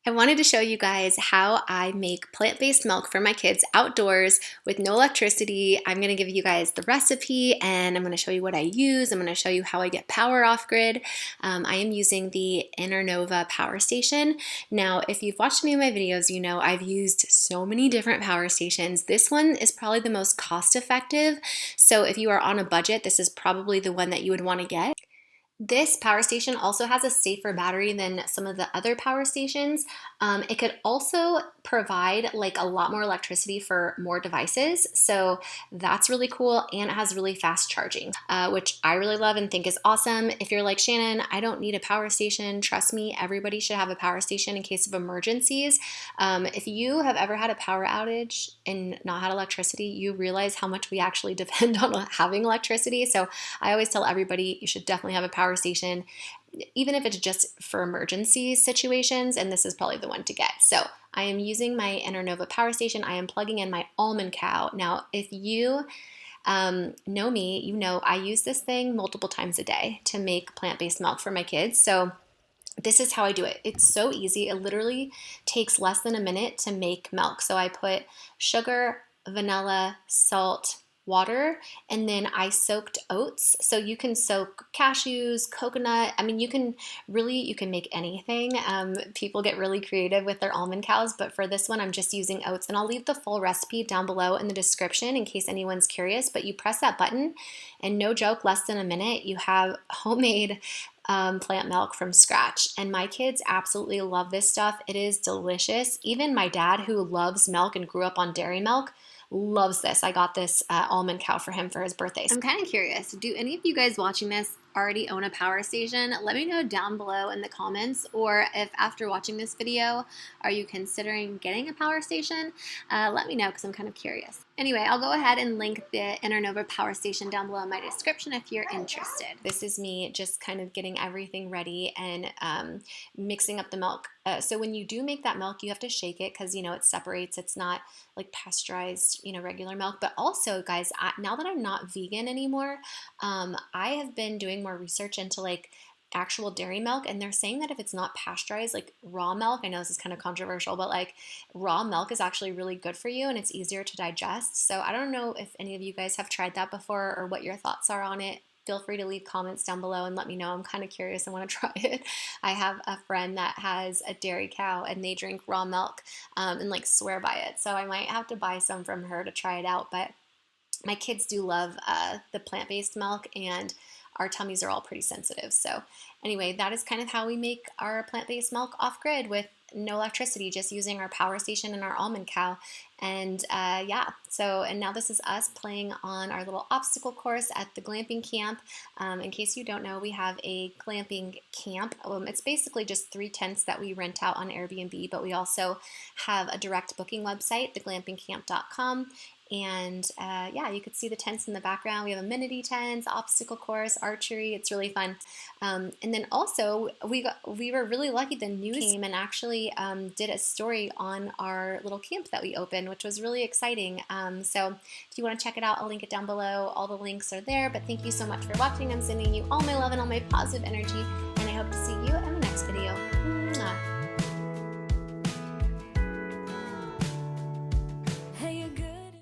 I wanted to show you guys how I make plant-based milk for my kids outdoors with no electricity. I'm going to give you guys the recipe and I'm going to show you what I use. I'm going to show you how I get power off grid. I am using the ENERNOVA power station. Now, if you've watched any of my videos, you know I've used so many different power stations. This one is probably the most cost effective. So if you are on a budget, this is probably the one that you would want to get. This power station also has a safer battery than some of the other power stations. It could also provide like a lot more electricity for more devices. So that's really cool, and it has really fast charging, which I really love and think is awesome. If you're like, Shannon, I don't need a power station, trust me, everybody should have a power station in case of emergencies. If you have ever had a power outage and not had electricity, you realize how much we actually depend on having electricity. So I always tell everybody you should definitely have a power station, even if it's just for emergency situations, and this is probably the one to get. So I am using my ENERNOVA power station. I am plugging in my almond cow. Now, if you know me, you know I use this thing multiple times a day to make plant-based milk for my kids. So this is how I do it. It's so easy. It literally takes less than a minute to make milk. So I put sugar, vanilla, salt, water, and then I soaked oats. So you can soak cashews, coconut. I mean, you can make anything. People get really creative with their almond cows, but for this one, I'm just using oats, and I'll leave the full recipe down below in the description in case anyone's curious, but you press that button and no joke, less than a minute, you have homemade plant milk from scratch. And my kids absolutely love this stuff. It is delicious. Even my dad, who loves milk and grew up on dairy milk, loves this. I got this almond cow for him for his birthday. I'm kind of curious, do any of you guys watching this already own a power station? Let me know down below in the comments, or if after watching this video, are you considering getting a power station? Let me know, because I'm kind of curious. Anyway, I'll go ahead and link the ENERNOVA power station down below in my description if you're interested. This is me just kind of getting everything ready and mixing up the milk. So when you do make that milk, you have to shake it because, you know, it separates. It's not like pasteurized, you know, regular milk. But also, guys, now that I'm not vegan anymore, I have been doing more research into like actual dairy milk, and they're saying that if it's not pasteurized, like raw milk, I know this is kind of controversial, but like raw milk is actually really good for you and it's easier to digest. So I don't know if any of you guys have tried that before or what your thoughts are on it. Feel free to leave comments down below and let me know. I'm kind of curious. I want to try it. I have a friend that has a dairy cow and they drink raw milk and like swear by it. So I might have to buy some from her to try it out. But my kids do love the plant-based milk, and our tummies are all pretty sensitive. So anyway, that is kind of how we make our plant-based milk off-grid with no electricity, just using our power station and our almond cow. And yeah, so, and now this is us playing on our little obstacle course at the glamping camp. In case you don't know, we have a glamping camp. It's basically just 3 tents that we rent out on Airbnb, but we also have a direct booking website, theglampingcamp.com. And yeah, you could see the tents in the background. We have amenity tents, obstacle course, archery. It's really fun. And then also we were really lucky. The news came and actually did a story on our little camp that we opened, which was really exciting. So if you want to check it out, I'll link it down below. All the links are there. But thank you so much for watching. I'm sending you all my love and all my positive energy, and I hope to see you